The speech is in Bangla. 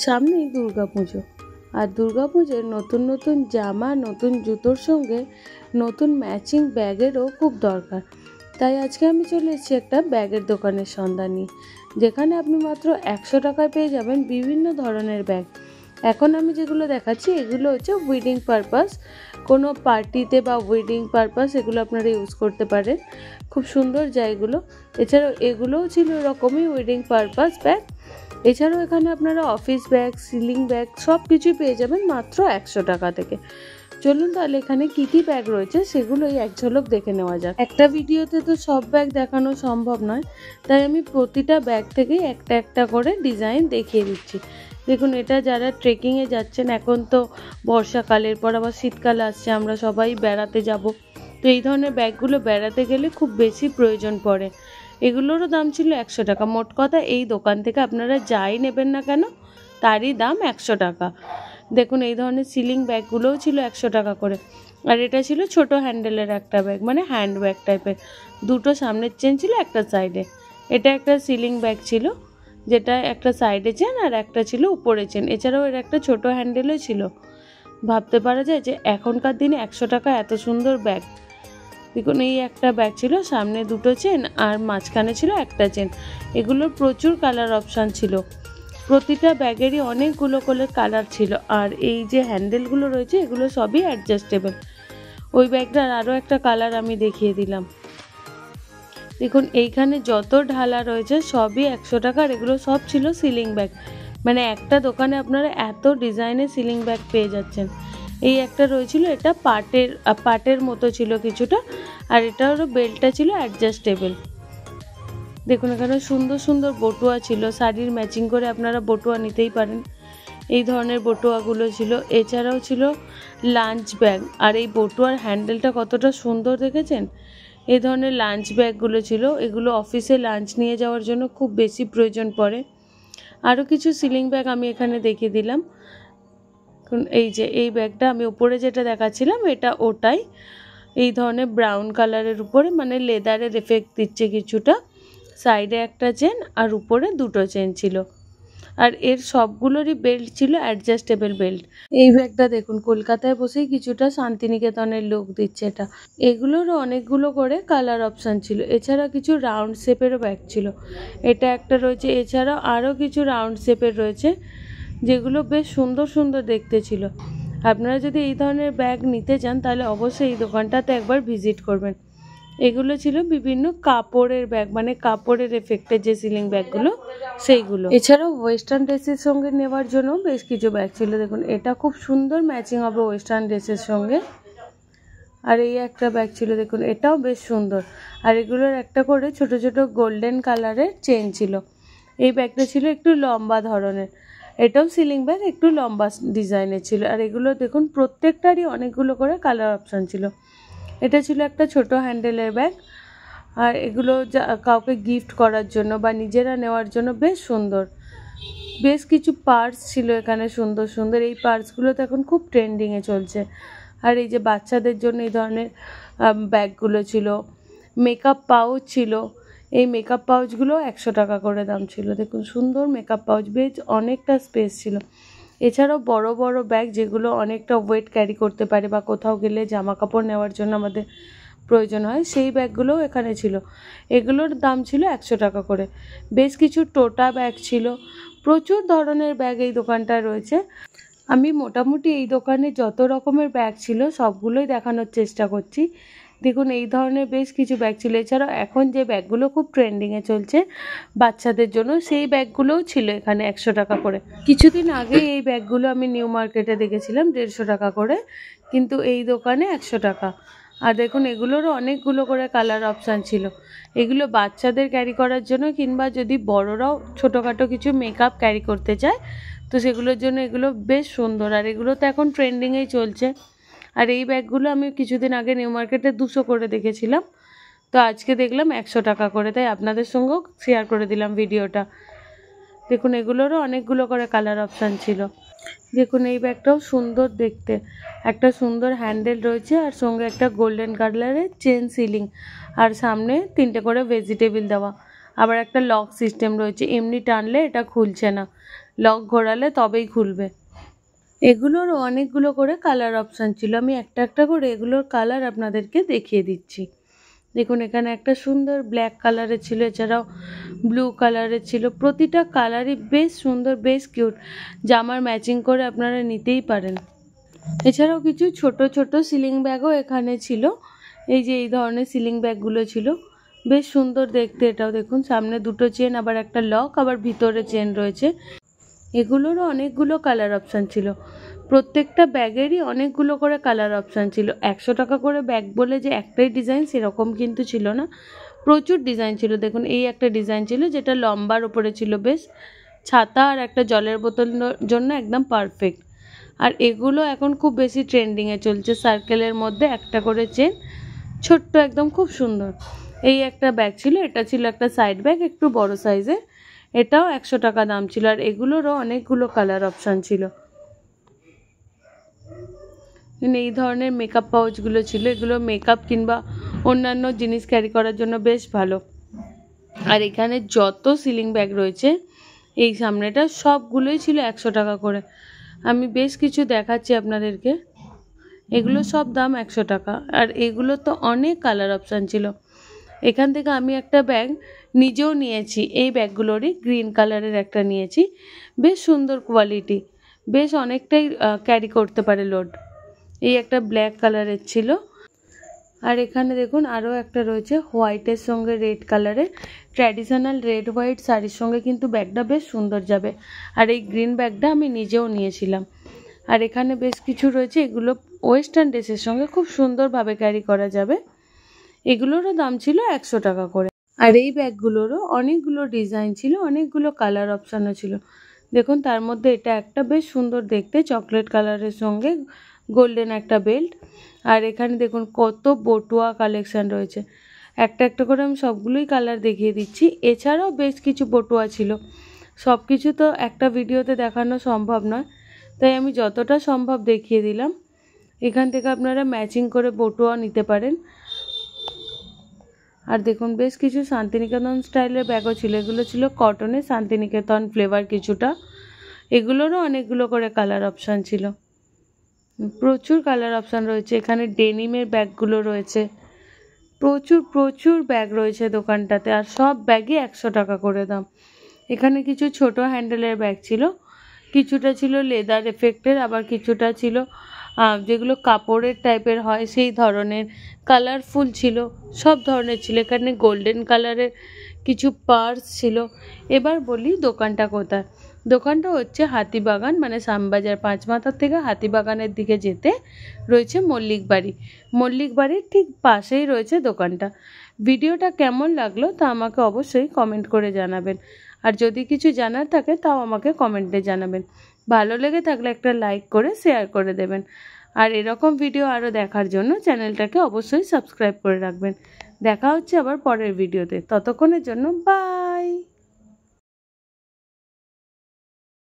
সামনেই দুর্গাপুজো, আর দুর্গাপুজোয় নতুন নতুন জামা, নতুন জুতোর সঙ্গে নতুন ম্যাচিং ব্যাগেরও খুব দরকার। তাই আজকে আমি চলে এসেছি একটা ব্যাগের দোকানের সন্ধান নিয়ে, যেখানে আপনি মাত্র 100 টাকায় পেয়ে যাবেন বিভিন্ন ধরনের ব্যাগ। এখন আমি যেগুলো দেখাচ্ছি এগুলো হচ্ছে ওয়েডিং পারপাস, কোনো পার্টিতে বা ওয়েডিং পারপাস এগুলো আপনারা ইউজ করতে পারেন। খুব সুন্দর যায় এগুলো। এছাড়াও এগুলোও ছিল এরকমই ওয়েডিং পারপাস ব্যাগ। এছাড়াও এখানে আপনারা অফিস ব্যাগ, সিলিং ব্যাগ সব কিছুই পেয়ে যাবেন মাত্র 100 টাকা থেকে। চলুন তাহলে এখানে কী কী ব্যাগ রয়েছে সেগুলোই এক ঝলক দেখে নেওয়া যাক। একটা ভিডিওতে তো সব ব্যাগ দেখানো সম্ভব নয়, তাই আমি প্রতিটা ব্যাগ থেকেই একটা একটা করে ডিজাইন দেখিয়ে দিচ্ছি। দেখুন, এটা যারা ট্রেকিংয়ে যাচ্ছেন, এখন তো বর্ষাকালের পর আবার শীতকাল আসছে, আমরা সবাই বেড়াতে যাব, তো এই ধরনের ব্যাগগুলো বেড়াতে গেলে খুব বেশি প্রয়োজন পড়ে। এগুলোরও দাম ছিল 100 টাকা। মোট কথা এই দোকান থেকে আপনারা যাই নেবেন না কেন তারই দাম 100 টাকা। দেখুন, এই ধরনের সিলিং ব্যাগগুলোও ছিল 100 টাকা করে। আর এটা ছিল ছোট হ্যান্ডেলের একটা ব্যাগ, মানে হ্যান্ড ব্যাগ টাইপের। দুটো সামনের চেন ছিল একটা সাইডে। এটা একটা সিলিং ব্যাগ ছিল, যেটা একটা সাইডে চেন আর একটা ছিল উপরে চেন। এছাড়াও এর একটা ছোট হ্যান্ডেলও ছিল। ভাবতে পারা যায় যে এখনকার দিনে 100 টাকা এত সুন্দর ব্যাগ। দেখুন, এই একটা ব্যাগ ছিল, সামনে দুটো চেন আর মাঝখানে ছিল একটা চেন। এগুলোর প্রচুর কালার অপশান ছিল, প্রতিটা ব্যাগেরই অনেকগুলো করে কালার ছিল। আর এই যে হ্যান্ডেলগুলো রয়েছে এগুলো সবই অ্যাডজাস্টেবল। ওই ব্যাগটার আরও একটা কালার আমি দেখিয়ে দিলাম। দেখুন, এইখানে যত ঢালা রয়েছে সবই 100 টাকার। এগুলো সব ছিল সিলিং ব্যাগ, মানে একটা দোকানে আপনারা এত ডিজাইনের সিলিং ব্যাগ পেয়ে যাচ্ছেন। এই একটা রয়েছিল, এটা পাটের মতো ছিল কিছুটা, আর এটারও বেল্টটা ছিল অ্যাডজাস্টেবল। দেখুন, এখানে সুন্দর সুন্দর বটুয়া ছিল, শাড়ির ম্যাচিং করে আপনারা বটুয়া নিতেই পারেন। এই ধরনের বটুয়াগুলো ছিল। এছাড়াও ছিল লাঞ্চ ব্যাগ, আর এই বটুয়ার হ্যান্ডেলটা কতটা সুন্দর দেখেছেন। এই ধরনের লাঞ্চ ব্যাগগুলো ছিল, এগুলো অফিসে লাঞ্চ নিয়ে যাওয়ার জন্য খুব বেশি প্রয়োজন পড়ে। আরও কিছু সিলিং ব্যাগ আমি এখানে দেখিয়ে দিলাম। এই যে এই ব্যাগটা আমি উপরে যেটা দেখাচ্ছিলাম এটা ওটাই। এই ধরনের ব্রাউন কালারের উপরে, মানে লেদারের এফেক্ট দিচ্ছে কিছুটা। সাইডে একটা চেন আর উপরে দুটো চেন ছিল, আর এর সবগুলোরই বেল্ট ছিল অ্যাডজাস্টেবল বেল্ট। এই ব্যাগটা দেখুন, কলকাতায় বসেই কিছুটা শান্তিনিকেতনের লুক দিচ্ছে এটা। এগুলোরও অনেকগুলো করে কালার অপশান ছিল। এছাড়া কিছু রাউন্ড শেপেরও ব্যাগ ছিল, এটা একটা রয়েছে। এছাড়াও আরও কিছু রাউন্ড শেপের রয়েছে, যেগুলো বেশ সুন্দর সুন্দর দেখতে ছিল। আপনারা যদি এই ধরনের ব্যাগ নিতে চান তাহলে অবশ্যই এই দোকানটাতে একবার ভিজিট করবেন। এগুলো ছিল বিভিন্ন কাপড়ের ব্যাগ, মানে কাপড়ের এফেক্টের যে সিলিং ব্যাগগুলো সেইগুলো। এছাড়াও ওয়েস্টার্ন ড্রেসের সঙ্গে নেওয়ার জন্য বেশ কিছু ব্যাগ ছিল। দেখুন, এটা খুব সুন্দর ম্যাচিং হবে ওয়েস্টার্ন ড্রেসের সঙ্গে। আর এই একটা ব্যাগ ছিল, দেখুন এটাও বেশ সুন্দর। আর এগুলোর একটা করে ছোট ছোট গোল্ডেন কালারের চেন ছিল। এই ব্যাগটা ছিল একটু লম্বা ধরনের, এটাও সিলিং ব্যাগ, একটু লম্বা ডিজাইনের ছিল। আর এগুলো দেখুন প্রত্যেকটারই অনেকগুলো করে কালার অপশান ছিল। এটা ছিল একটা ছোট হ্যান্ডেলের ব্যাগ, আর এগুলো কাউকে গিফট করার জন্য বা নিজেরা নেওয়ার জন্য বেশ সুন্দর। বেশ কিছু পার্স ছিল এখানে সুন্দর সুন্দর। এই পার্সগুলো তো এখন খুব ট্রেন্ডিংয়ে চলছে। আর এই যে বাচ্চাদের জন্য এই ধরনের ব্যাগগুলো ছিল। মেকআপ পাউচ ছিল, এই মেকআপ পাউচগুলো 100 টাকা করে দাম ছিল। দেখুন, সুন্দর মেকআপ পাউচ, বেশ অনেকটা স্পেস ছিল। এছাড়াও বড় বড় ব্যাগ, যেগুলো অনেকটা ওয়েট ক্যারি করতে পারে বা কোথাও গেলে জামা কাপড় নেওয়ার জন্য আমাদের প্রয়োজন হয়, সেই ব্যাগগুলোও এখানে ছিল। এগুলোর দাম ছিল 100 টাকা করে। বেশ কিছু টোটা ব্যাগ ছিল, প্রচুর ধরনের ব্যাগ এই দোকানটায় রয়েছে। আমি মোটামুটি এই দোকানে যত রকমের ব্যাগ ছিল সবগুলোই দেখানোর চেষ্টা করছি। দেখুন, এই ধরনের বেশ কিছু ব্যাগ ছিল। এছাড়াও এখন যে ব্যাগগুলো খুব ট্রেন্ডিংয়ে চলছে বাচ্চাদের জন্য, সেই ব্যাগগুলোও ছিল এখানে 100 টাকা করে। কিছুদিন আগে এই ব্যাগগুলো আমি নিউ মার্কেটে দেখেছিলাম 150 টাকা করে, কিন্তু এই দোকানে 100 টাকা। আর দেখুন, এগুলোরও অনেকগুলো করে কালার অপশান ছিল। এগুলো বাচ্চাদের ক্যারি করার জন্য, কিংবা যদি বড়রাও ছোটোখাটো কিছু মেকআপ ক্যারি করতে চায় তো সেগুলোর জন্য এগুলো বেশ সুন্দর। আর এগুলো তো এখন ট্রেন্ডিংয়েই চলছে। আর এই ব্যাগগুলো আমি কিছুদিন আগে নিউ মার্কেটে 200 করে দেখেছিলাম, তো আজকে দেখলাম 100 টাকা করে, তাই আপনাদের সঙ্গেও শেয়ার করে দিলাম ভিডিওটা। দেখুন, এগুলোরও অনেকগুলো করে কালার অপশান ছিল। দেখুন, এই ব্যাগটাও সুন্দর দেখতে, একটা সুন্দর হ্যান্ডেল রয়েছে আর সঙ্গে একটা গোল্ডেন কালারের চেন সিলিং, আর সামনে 3টে করে ভেজিটেবিল দেওয়া। আবার একটা লক সিস্টেম রয়েছে, এমনি টানলে এটা খুলছে না। লক ঘোরালে তবেই খুলবে। এগুলোরও অনেকগুলো করে কালার অপশান ছিল, আমি একটা একটা করে এগুলোর কালার আপনাদেরকে দেখিয়ে দিচ্ছি। দেখুন এখানে একটা সুন্দর ব্ল্যাক কালারের ছিল, এছাড়াও ব্লু কালারের ছিল, প্রতিটা কালারই বেশ সুন্দর, বেশ কিউট, জামার ম্যাচিং করে আপনারা নিতেই পারেন। এছাড়াও কিছু ছোট ছোট সিলিং ব্যাগও এখানে ছিল, এই যে এই ধরনের সিলিং ব্যাগগুলো ছিল, বেশ সুন্দর দেখতে। এটাও দেখুন সামনে দুটো চেন, আবার একটা লক, আবার ভিতরে চেন রয়েছে। এগুলোরও অনেকগুলো কালার অপশান ছিল, প্রত্যেকটা ব্যাগেরই অনেকগুলো করে কালার অপশান ছিল। 100 টাকা করে ব্যাগ বলে যে একটাই ডিজাইন সেরকম কিন্তু ছিল না, প্রচুর ডিজাইন ছিল। দেখুন এই একটা ডিজাইন ছিল যেটা লম্বার ওপরে ছিল, বেশ ছাতা আর একটা জলের বোতল জন্য একদম পারফেক্ট। আর এগুলো এখন খুব বেশি ট্রেন্ডিংয়ে চলছে, সার্কেলের মধ্যে একটা করে চেন, ছোট্ট একদম, খুব সুন্দর। এই একটা ব্যাগ ছিল, এটা ছিল একটা সাইড ব্যাগ একটু বড় সাইজের, এটাও 100 টাকা দাম ছিল। আর এগুলোরও অনেকগুলো কালার অপশান ছিল। এই ধরনের মেকআপ পাউচগুলো ছিল, এগুলো মেকআপ কিংবা অন্যান্য জিনিস ক্যারি করার জন্য বেশ ভালো। আর এখানে যত সিলিং ব্যাগ রয়েছে এই সামনেটা সবগুলোই ছিল 100 টাকা করে। আমি বেশ কিছু দেখাচ্ছি আপনাদেরকে, এগুলো সব দাম 100 টাকা। আর এগুলো তো অনেক কালার অপশান ছিল। এখান থেকে আমি একটা ব্যাগ নিজেও নিয়েছি, এই ব্যাগগুলোরই গ্রিন কালারের একটা নিয়েছি, বেশ সুন্দর কোয়ালিটি, বেশ অনেকটাই ক্যারি করতে পারে লোড। এই একটা ব্ল্যাক কালারের ছিল। আর এখানে দেখুন আরও একটা রয়েছে হোয়াইটের সঙ্গে রেড কালারের, ট্র্যাডিশনাল রেড হোয়াইট শাড়ির সঙ্গে কিন্তু ব্যাগটা বেশ সুন্দর যাবে। আর এই গ্রিন ব্যাগটা আমি নিজেও নিয়েছিলাম। আর এখানে বেশ কিছু রয়েছে, এগুলো ওয়েস্টার্ন ড্রেসের সঙ্গে খুব সুন্দরভাবে ক্যারি করা যাবে। এগুলোরও দাম ছিল 100 টাকা করে। আর এই ব্যাগগুলোরও অনেকগুলো ডিজাইন ছিল, অনেকগুলো কালার অপশানও ছিল। দেখুন তার মধ্যে এটা একটা বেশ সুন্দর দেখতে, চকলেট কালারের সঙ্গে গোল্ডেন একটা বেল্ট। আর এখানে দেখুন কত বটুয়া কালেকশান রয়েছে, একটা একটা করে আমি সবগুলোই কালার দেখিয়ে দিচ্ছি। এছাড়াও বেশ কিছু বটুয়া ছিল, সব কিছু তো একটা ভিডিওতে দেখানো সম্ভব নয়, তাই আমি যতটা সম্ভব দেখিয়ে দিলাম। এখান থেকে আপনারা ম্যাচিং করে বটুয়া নিতে পারেন। আর দেখুন বেশ কিছু শান্তিনিকেতন স্টাইলের ব্যাগও ছিল, এগুলো ছিল কটনের, শান্তিনিকেতন ফ্লেভার কিছুটা। এগুলোরও অনেকগুলো করে কালার অপশান ছিল, প্রচুর কালার অপশান রয়েছে। এখানে ডেনিমের ব্যাগগুলো রয়েছে, প্রচুর প্রচুর ব্যাগ রয়েছে দোকানটাতে, আর সব ব্যাগই 100 টাকা করে দাম। এখানে কিছু ছোট হ্যান্ডেলের ব্যাগ ছিল, কিছুটা ছিল লেদার এফেক্টের, আবার কিছুটা ছিল যেগুলো কাপড়ের টাইপের হয় সেই ধরনের, কালারফুল ছিল, সব ধরনের ছিল। এখানে গোল্ডেন কালারের কিছু পার্স ছিল। এবার বলি দোকানটা কোথায়। দোকানটা হচ্ছে হাতিবাগান, মানে শ্যামবাজার 5 মাথার থেকে হাতিবাগানের দিকে যেতে রয়েছে মল্লিক বাড়ি, মল্লিক বাড়ির ঠিক পাশেই রয়েছে দোকানটা। ভিডিওটা কেমন লাগলো তা আমাকে অবশ্যই কমেন্ট করে জানাবেন, আর যদি কিছু জানার থাকে তাও আমাকে কমেন্টে জানাবেন। ভালো লেগে থাকলে একটা লাইক করে শেয়ার করে দেবেন। আর এরকম ভিডিও আরও দেখার জন্য চ্যানেলটাকে অবশ্যই সাবস্ক্রাইব করে রাখবেন। দেখা হচ্ছে আবার পরের ভিডিওতে, ততক্ষণের জন্য বাই।